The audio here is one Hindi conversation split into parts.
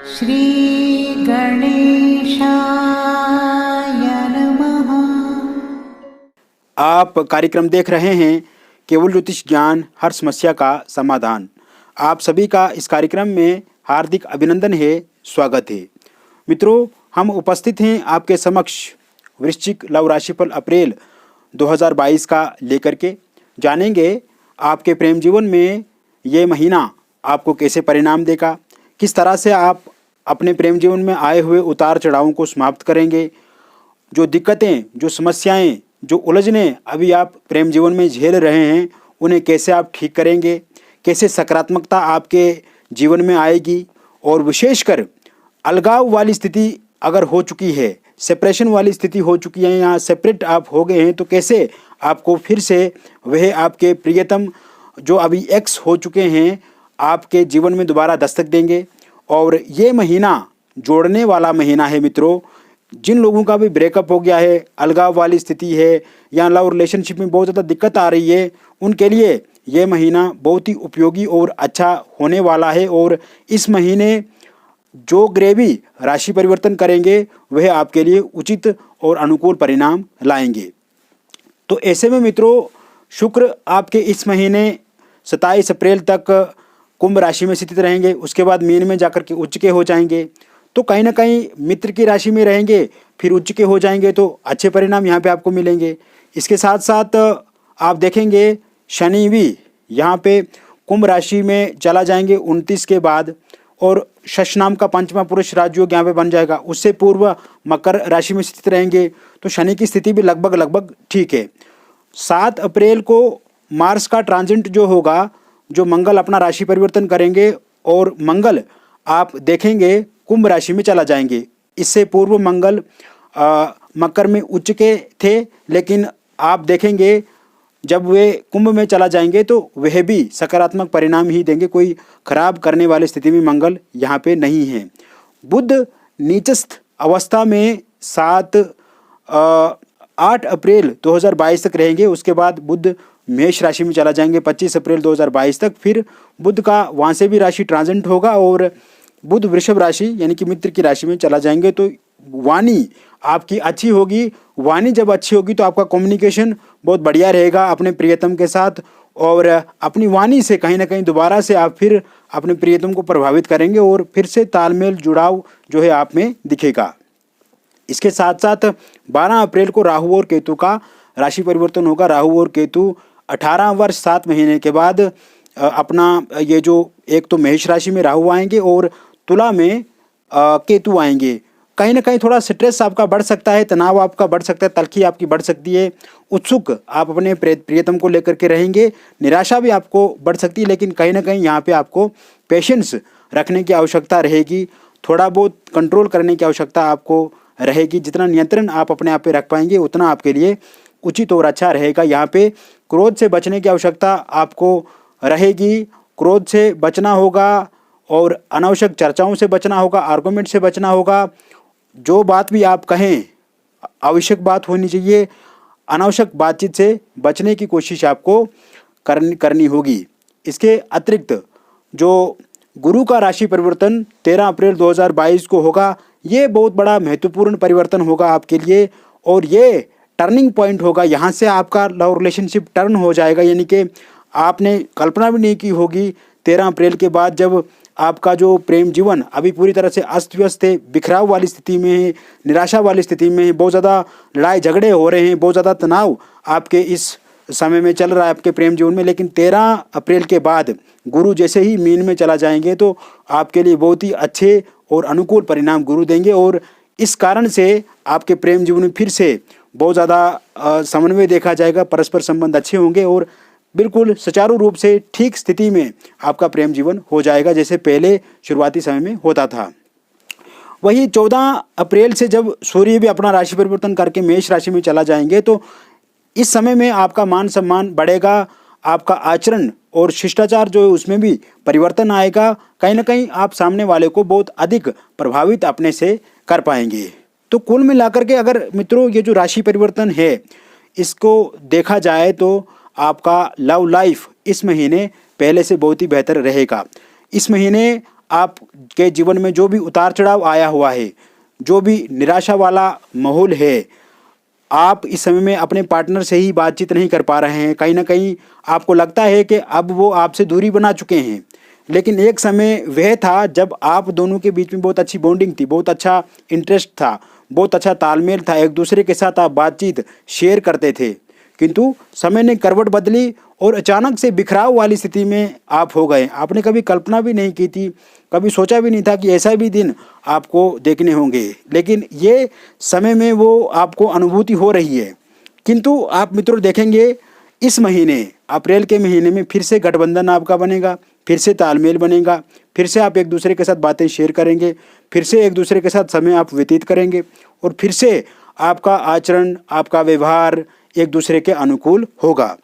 श्री गणेशाय नमः। आप कार्यक्रम देख रहे हैं केवल ज्योतिष ज्ञान, हर समस्या का समाधान। आप सभी का इस कार्यक्रम में हार्दिक अभिनंदन है, स्वागत है। मित्रों, हम उपस्थित हैं आपके समक्ष वृश्चिक लव राशिफल अप्रैल 2022 का लेकर के। जानेंगे आपके प्रेम जीवन में ये महीना आपको कैसे परिणाम देगा, किस तरह से आप अपने प्रेम जीवन में आए हुए उतार चढ़ावों को समाप्त करेंगे, जो दिक्कतें, जो समस्याएं, जो उलझनें अभी आप प्रेम जीवन में झेल रहे हैं, उन्हें कैसे आप ठीक करेंगे, कैसे सकारात्मकता आपके जीवन में आएगी। और विशेषकर अलगाव वाली स्थिति अगर हो चुकी है, सेपरेशन वाली स्थिति हो चुकी है या सेपरेट आप हो गए हैं, तो कैसे आपको फिर से वह आपके प्रियतम जो अभी एक्स हो चुके हैं आपके जीवन में दोबारा दस्तक देंगे। और ये महीना जोड़ने वाला महीना है मित्रों। जिन लोगों का भी ब्रेकअप हो गया है, अलगाव वाली स्थिति है या लव रिलेशनशिप में बहुत ज़्यादा दिक्कत आ रही है, उनके लिए ये महीना बहुत ही उपयोगी और अच्छा होने वाला है। और इस महीने जो ग्रह भी राशि परिवर्तन करेंगे वह आपके लिए उचित और अनुकूल परिणाम लाएंगे। तो ऐसे में मित्रों, शुक्र आपके इस महीने 27 अप्रैल तक कुंभ राशि में स्थित रहेंगे, उसके बाद मीन में जाकर के उच्च के हो जाएंगे। तो कहीं ना कहीं मित्र की राशि में रहेंगे, फिर उच्च के हो जाएंगे, तो अच्छे परिणाम यहाँ पे आपको मिलेंगे। इसके साथ साथ आप देखेंगे शनि भी यहाँ पे कुंभ राशि में चला जाएंगे 29 के बाद, और शश नाम का पंचमा पुरुष राजयोग यहाँ पे बन जाएगा। उससे पूर्व मकर राशि में स्थित रहेंगे, तो शनि की स्थिति भी लगभग ठीक है। 7 अप्रैल को मार्स का ट्रांजिट जो होगा, जो मंगल अपना राशि परिवर्तन करेंगे, और मंगल आप देखेंगे कुंभ राशि में चला जाएंगे। इससे पूर्व मंगल मकर में उच्च के थे, लेकिन आप देखेंगे जब वे कुंभ में चला जाएंगे तो वह भी सकारात्मक परिणाम ही देंगे। कोई खराब करने वाली स्थिति में मंगल यहाँ पे नहीं है। बुध नीचस्थ अवस्था में 8 अप्रैल 2022 तक रहेंगे। उसके बाद बुध मेष राशि में चला जाएंगे 25 अप्रैल 2022 तक। फिर बुध का वहाँ से भी राशि ट्रांजिट होगा और बुध वृषभ राशि यानी कि मित्र की राशि में चला जाएंगे। तो वाणी आपकी अच्छी होगी। वाणी जब अच्छी होगी तो आपका कम्युनिकेशन बहुत बढ़िया रहेगा अपने प्रियतम के साथ, और अपनी वाणी से कहीं ना कहीं दोबारा से आप फिर अपने प्रियतम को प्रभावित करेंगे और फिर से तालमेल जुड़ाव जो है आप में दिखेगा। इसके साथ साथ 12 अप्रैल को राहु और केतु का राशि परिवर्तन होगा। राहु और केतु 18 वर्ष 7 महीने के बाद अपना ये जो एक तो मेष राशि में राहु आएंगे और तुला में केतु आएंगे। कहीं ना कहीं थोड़ा स्ट्रेस आपका बढ़ सकता है, तनाव आपका बढ़ सकता है, तलखी आपकी बढ़ सकती है, उत्सुक आप अपने प्रियतम को लेकर के रहेंगे, निराशा भी आपको बढ़ सकती है। लेकिन कहीं ना कहीं यहाँ पे आपको पेशेंस रखने की आवश्यकता रहेगी, थोड़ा बहुत कंट्रोल करने की आवश्यकता आपको रहेगी। जितना नियंत्रण आप अपने आप पे रख पाएंगे उतना आपके लिए उचित और अच्छा रहेगा। यहाँ पे क्रोध से बचने की आवश्यकता आपको रहेगी। क्रोध से बचना होगा और अनावश्यक चर्चाओं से बचना होगा, आर्गुमेंट से बचना होगा। जो बात भी आप कहें आवश्यक बात होनी चाहिए, अनावश्यक बातचीत से बचने की कोशिश आपको करनी होगी। इसके अतिरिक्त जो गुरु का राशि परिवर्तन 13 अप्रैल 2022 को होगा, ये बहुत बड़ा महत्वपूर्ण परिवर्तन होगा आपके लिए और ये टर्निंग पॉइंट होगा। यहाँ से आपका लव रिलेशनशिप टर्न हो जाएगा, यानी कि आपने कल्पना भी नहीं की होगी 13 अप्रैल के बाद, जब आपका जो प्रेम जीवन अभी पूरी तरह से अस्त व्यस्त है, बिखराव वाली स्थिति में है, निराशा वाली स्थिति में है, बहुत ज़्यादा लड़ाई झगड़े हो रहे हैं, बहुत ज़्यादा तनाव आपके इस समय में चल रहा है आपके प्रेम जीवन में। लेकिन 13 अप्रैल के बाद गुरु जैसे ही मीन में चला जाएंगे तो आपके लिए बहुत ही अच्छे और अनुकूल परिणाम गुरु देंगे, और इस कारण से आपके प्रेम जीवन में फिर से बहुत ज़्यादा समन्वय देखा जाएगा, परस्पर संबंध अच्छे होंगे और बिल्कुल सुचारू रूप से ठीक स्थिति में आपका प्रेम जीवन हो जाएगा, जैसे पहले शुरुआती समय में होता था। वही 14 अप्रैल से जब सूर्य भी अपना राशि परिवर्तन करके मेष राशि में चला जाएंगे तो इस समय में आपका मान सम्मान बढ़ेगा, आपका आचरण और शिष्टाचार जो है उसमें भी परिवर्तन आएगा। कहीं ना कहीं आप सामने वाले को बहुत अधिक प्रभावित अपने से कर पाएंगे। तो कुल मिलाकर के अगर मित्रों ये जो राशि परिवर्तन है इसको देखा जाए तो आपका लव लाइफ इस महीने पहले से बहुत ही बेहतर रहेगा। इस महीने आपके जीवन में जो भी उतार चढ़ाव आया हुआ है, जो भी निराशा वाला माहौल है, आप इस समय में अपने पार्टनर से ही बातचीत नहीं कर पा रहे हैं। कहीं ना कहीं आपको लगता है कि अब वो आपसे दूरी बना चुके हैं, लेकिन एक समय वह था जब आप दोनों के बीच में बहुत अच्छी बॉन्डिंग थी, बहुत अच्छा इंटरेस्ट था, बहुत अच्छा तालमेल था, एक दूसरे के साथ आप बातचीत शेयर करते थे। किंतु समय ने करवट बदली और अचानक से बिखराव वाली स्थिति में आप हो गए। आपने कभी कल्पना भी नहीं की थी, कभी सोचा भी नहीं था कि ऐसा भी दिन आपको देखने होंगे, लेकिन ये समय में वो आपको अनुभूति हो रही है। किंतु आप मित्रों देखेंगे, इस महीने अप्रैल के महीने में फिर से गठबंधन आपका बनेगा, फिर से तालमेल बनेगा, फिर से आप एक दूसरे के साथ बातें शेयर करेंगे, फिर से एक दूसरे के साथ समय आप व्यतीत करेंगे और फिर से आपका आचरण, आपका व्यवहार एक दूसरे के अनुकूल होगा।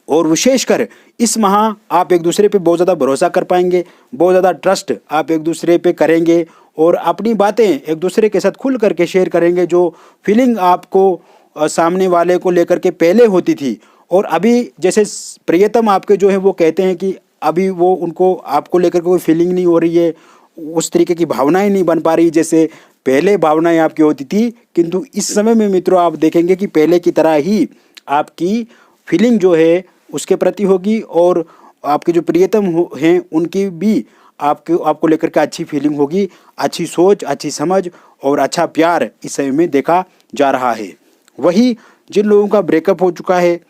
और विशेषकर इस माह आप एक दूसरे पे बहुत ज़्यादा भरोसा कर पाएंगे, बहुत ज़्यादा ट्रस्ट आप एक दूसरे पे करेंगे और अपनी बातें एक दूसरे के साथ खुल करके शेयर करेंगे। जो फीलिंग आपको सामने वाले को लेकर के पहले होती थी और अभी जैसे प्रियतम आपके जो है वो कहते हैं कि अभी वो उनको आपको लेकर के कोई फीलिंग नहीं हो रही है, उस तरीके की भावनाएं नहीं बन पा रही जैसे पहले भावनाएं आपकी होती थी। किंतु इस समय में मित्रों आप देखेंगे कि पहले की तरह ही आपकी फीलिंग जो है उसके प्रति होगी और आपके जो प्रियतम हैं उनकी भी आपको लेकर के अच्छी फीलिंग होगी, अच्छी सोच, अच्छी समझ और अच्छा प्यार इस समय में देखा जा रहा है। वही जिन लोगों का ब्रेकअप हो चुका है,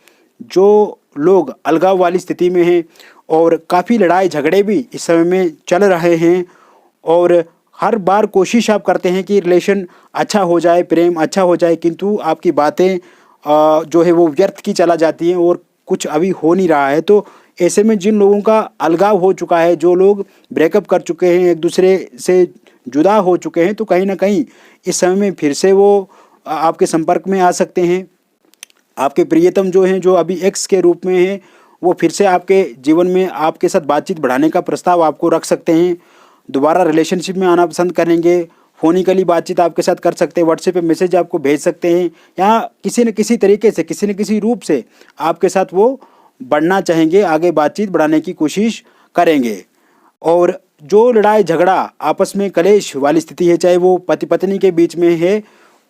जो लोग अलगाव वाली स्थिति में हैं और काफ़ी लड़ाई झगड़े भी इस समय में चल रहे हैं और हर बार कोशिश आप करते हैं कि रिलेशन अच्छा हो जाए, प्रेम अच्छा हो जाए, किंतु आपकी बातें जो है वो व्यर्थ की चला जाती हैं और कुछ अभी हो नहीं रहा है। तो ऐसे में जिन लोगों का अलगाव हो चुका है, जो लोग ब्रेकअप कर चुके हैं, एक दूसरे से जुदा हो चुके हैं, तो कहीं ना कहीं इस समय में फिर से वो आपके संपर्क में आ सकते हैं। आपके प्रियतम जो हैं, जो अभी एक्स के रूप में हैं, वो फिर से आपके जीवन में आपके साथ बातचीत बढ़ाने का प्रस्ताव आपको रख सकते हैं, दोबारा रिलेशनशिप में आना पसंद करेंगे, फोनिकली बातचीत आपके साथ कर सकते हैं, व्हाट्सएप पे मैसेज आपको भेज सकते हैं, या किसी न किसी तरीके से, किसी न किसी रूप से आपके साथ वो बढ़ना चाहेंगे, आगे बातचीत बढ़ाने की कोशिश करेंगे। और जो लड़ाई झगड़ा आपस में कलेश वाली स्थिति है, चाहे वो पति पत्नी के बीच में है,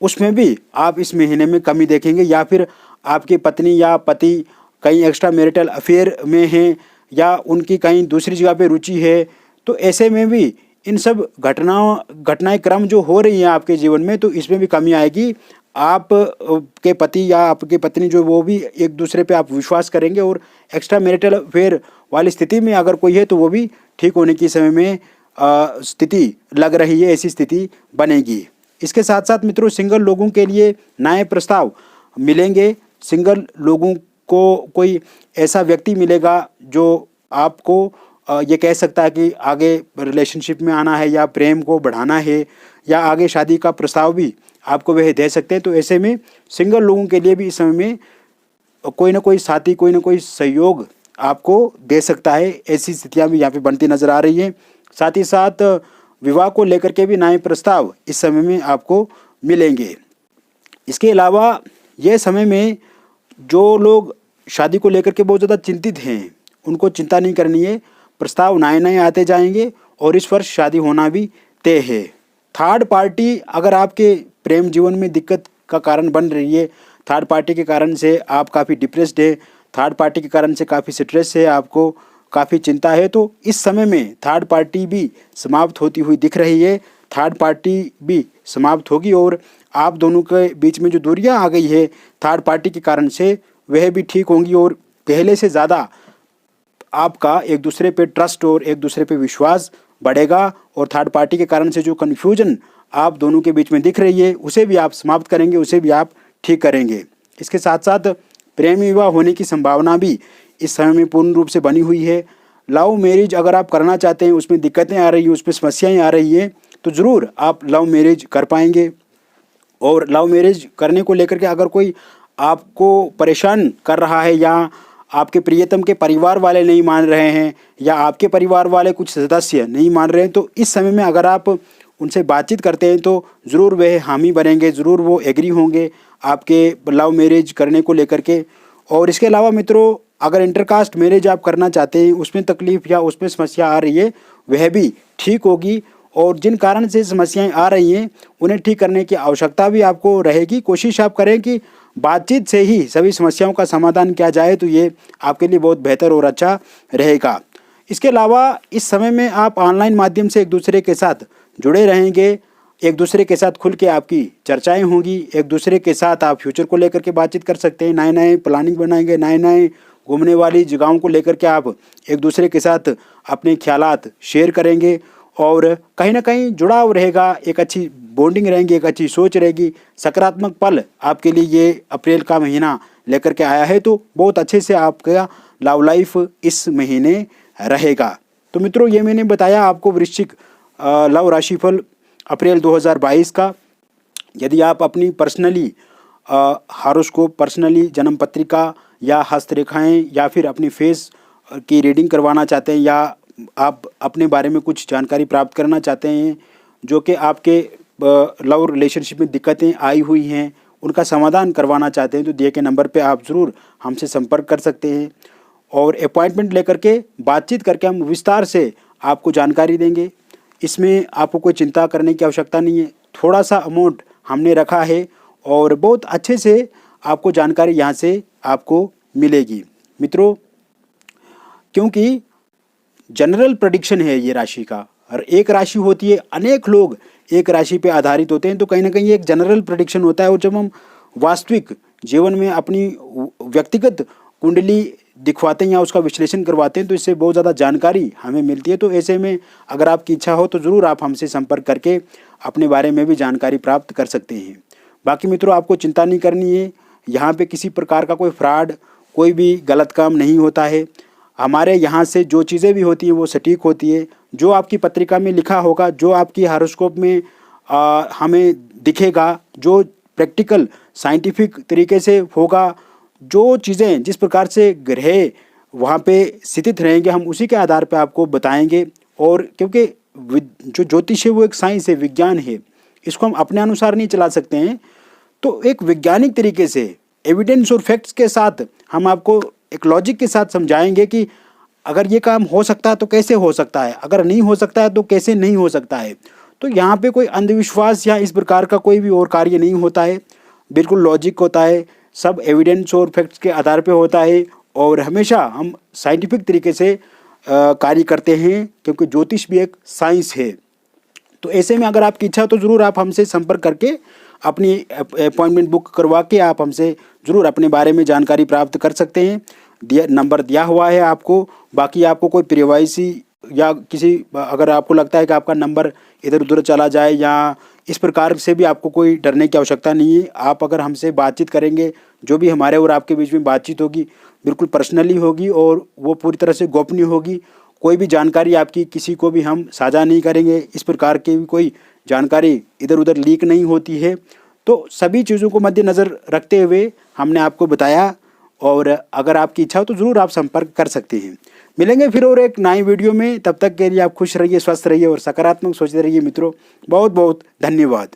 उसमें भी आप इस महीने में कमी देखेंगे, या फिर आपकी पत्नी या पति कहीं एक्स्ट्रा मैरिटल अफेयर में हैं या उनकी कहीं दूसरी जगह पे रुचि है, तो ऐसे में भी इन सब घटनाएं क्रम जो हो रही हैं आपके जीवन में, तो इसमें भी कमी आएगी। आप के पति या आपकी पत्नी जो वो भी एक दूसरे पे आप विश्वास करेंगे और एक्स्ट्रा मैरिटल अफेयर वाली स्थिति में अगर कोई है तो वो भी ठीक होने की समय में स्थिति लग रही है, ऐसी स्थिति बनेगी। इसके साथ साथ मित्रों सिंगल लोगों के लिए नए प्रस्ताव मिलेंगे। सिंगल लोगों को कोई ऐसा व्यक्ति मिलेगा जो आपको ये कह सकता है कि आगे रिलेशनशिप में आना है या प्रेम को बढ़ाना है या आगे शादी का प्रस्ताव भी आपको वह दे सकते हैं। तो ऐसे में सिंगल लोगों के लिए भी इस समय में कोई ना कोई साथी, कोई ना कोई सहयोग आपको दे सकता है। ऐसी स्थितियां भी यहाँ पे बनती नजर आ रही हैं। साथ ही साथ विवाह को लेकर के भी नए प्रस्ताव इस समय में आपको मिलेंगे। इसके अलावा यह समय में जो लोग शादी को लेकर के बहुत ज़्यादा चिंतित हैं, उनको चिंता नहीं करनी है, प्रस्ताव नए नए आते जाएंगे और इस वर्ष शादी होना भी तय है। थर्ड पार्टी अगर आपके प्रेम जीवन में दिक्कत का कारण बन रही है, थर्ड पार्टी के कारण से आप काफ़ी डिप्रेस्ड है, थर्ड पार्टी के कारण से काफ़ी स्ट्रेस है, आपको काफ़ी चिंता है, तो इस समय में थर्ड पार्टी भी समाप्त होती हुई दिख रही है। थर्ड पार्टी भी समाप्त होगी और आप दोनों के बीच में जो दूरियां आ गई है थर्ड पार्टी के कारण से, वह भी ठीक होंगी और पहले से ज़्यादा आपका एक दूसरे पे ट्रस्ट और एक दूसरे पे विश्वास बढ़ेगा और थर्ड पार्टी के कारण से जो कन्फ्यूजन आप दोनों के बीच में दिख रही है उसे भी आप समाप्त करेंगे, उसे भी आप ठीक करेंगे। इसके साथ साथ प्रेम विवाह होने की संभावना भी इस समय में पूर्ण रूप से बनी हुई है। लव मैरिज अगर आप करना चाहते हैं, उसमें दिक्कतें आ रही हैं, उसमें समस्याएं आ रही हैं, तो ज़रूर आप लव मैरिज कर पाएंगे। और लव मैरिज करने को लेकर के अगर कोई आपको परेशान कर रहा है या आपके प्रियतम के परिवार वाले नहीं मान रहे हैं या आपके परिवार वाले कुछ सदस्य नहीं मान रहे हैं, तो इस समय में अगर आप उनसे बातचीत करते हैं तो ज़रूर वह हामी बनेंगे, ज़रूर वो एग्री होंगे आपके लव मैरिज करने को लेकर के। और इसके अलावा मित्रों अगर इंटरकास्ट मैरिज आप करना चाहते हैं, उसमें तकलीफ़ या उसमें समस्या आ रही है, वह भी ठीक होगी। और जिन कारण से समस्याएं आ रही हैं उन्हें ठीक करने की आवश्यकता भी आपको रहेगी। कोशिश आप करें कि बातचीत से ही सभी समस्याओं का समाधान किया जाए, तो ये आपके लिए बहुत बेहतर और अच्छा रहेगा। इसके अलावा इस समय में आप ऑनलाइन माध्यम से एक दूसरे के साथ जुड़े रहेंगे, एक दूसरे के साथ खुल के आपकी चर्चाएं होंगी, एक दूसरे के साथ आप फ्यूचर को लेकर के बातचीत कर सकते हैं, नए नए प्लानिंग बनाएंगे, नए नए घूमने वाली जगहों को लेकर के आप एक दूसरे के साथ अपने ख्यालात शेयर करेंगे और कहीं ना कहीं जुड़ाव रहेगा, एक अच्छी बॉन्डिंग रहेंगी, एक अच्छी सोच रहेगी। सकारात्मक पल आपके लिए ये अप्रैल का महीना लेकर के आया है, तो बहुत अच्छे से आपका लव लाइफ इस महीने रहेगा। तो मित्रों, ये मैंने बताया आपको वृश्चिक लव राशिफल अप्रैल 2022 का। यदि आप अपनी पर्सनली हॉरोस्कोप, पर्सनली जन्म पत्रिका या हस्तरेखाएं या फिर अपनी फेस की रीडिंग करवाना चाहते हैं, या आप अपने बारे में कुछ जानकारी प्राप्त करना चाहते हैं जो कि आपके लव रिलेशनशिप में दिक्कतें आई हुई हैं उनका समाधान करवाना चाहते हैं, तो दिए गए नंबर पे आप ज़रूर हमसे संपर्क कर सकते हैं और अपॉइंटमेंट लेकर के बातचीत करके हम विस्तार से आपको जानकारी देंगे। इसमें आपको कोई चिंता करने की आवश्यकता नहीं है। थोड़ा सा अमाउंट हमने रखा है और बहुत अच्छे से आपको जानकारी यहाँ से आपको मिलेगी। मित्रों, क्योंकि जनरल प्रेडिक्शन है ये राशि का, और एक राशि होती है, अनेक लोग एक राशि पे आधारित होते हैं, तो कहीं ना कहीं एक जनरल प्रेडिक्शन होता है। और जब हम वास्तविक जीवन में अपनी व्यक्तिगत कुंडली दिखवाते हैं या उसका विश्लेषण करवाते हैं, तो इससे बहुत ज़्यादा जानकारी हमें मिलती है। तो ऐसे में अगर आपकी इच्छा हो तो ज़रूर आप हमसे संपर्क करके अपने बारे में भी जानकारी प्राप्त कर सकते हैं। बाकी मित्रों, आपको चिंता नहीं करनी है, यहाँ पे किसी प्रकार का कोई फ्रॉड, कोई भी गलत काम नहीं होता है। हमारे यहाँ से जो चीज़ें भी होती हैं वो सटीक होती है। जो आपकी पत्रिका में लिखा होगा, जो आपकी हॉरोस्कोप में हमें दिखेगा, जो प्रैक्टिकल साइंटिफिक तरीके से होगा, जो चीज़ें जिस प्रकार से ग्रह वहाँ पे स्थित रहेंगे, हम उसी के आधार पे आपको बताएंगे। और क्योंकि जो ज्योतिष है वो एक साइंस है, विज्ञान है, इसको हम अपने अनुसार नहीं चला सकते हैं। तो एक वैज्ञानिक तरीके से एविडेंस और फैक्ट्स के साथ हम आपको एक लॉजिक के साथ समझाएंगे कि अगर ये काम हो सकता है तो कैसे हो सकता है, अगर नहीं हो सकता है तो कैसे नहीं हो सकता है। तो यहाँ पे कोई अंधविश्वास या इस प्रकार का कोई भी और कार्य नहीं होता है, बिल्कुल लॉजिक होता है, सब एविडेंस और फैक्ट्स के आधार पे होता है। और हमेशा हम साइंटिफिक तरीके से कार्य करते हैं, क्योंकि ज्योतिष भी एक साइंस है। तो ऐसे में अगर आपकी इच्छा हो तो ज़रूर आप हमसे संपर्क करके अपनी अपॉइंटमेंट बुक करवा के आप हमसे ज़रूर अपने बारे में जानकारी प्राप्त कर सकते हैं। नंबर दिया हुआ है आपको। बाकी आपको कोई प्रिवाइसी या किसी, अगर आपको लगता है कि आपका नंबर इधर उधर चला जाए या इस प्रकार से भी आपको कोई डरने की आवश्यकता नहीं है। आप अगर हमसे बातचीत करेंगे, जो भी हमारे और आपके बीच में बातचीत होगी बिल्कुल पर्सनली होगी और वो पूरी तरह से गोपनीय होगी। कोई भी जानकारी आपकी किसी को भी हम साझा नहीं करेंगे, इस प्रकार की भी कोई जानकारी इधर उधर लीक नहीं होती है। तो सभी चीज़ों को मद्देनज़र रखते हुए हमने आपको बताया, और अगर आपकी इच्छा हो तो ज़रूर आप संपर्क कर सकते हैं। मिलेंगे फिर और एक नई वीडियो में, तब तक के लिए आप खुश रहिए, स्वस्थ रहिए और सकारात्मक सोचते रहिए मित्रों। बहुत बहुत धन्यवाद।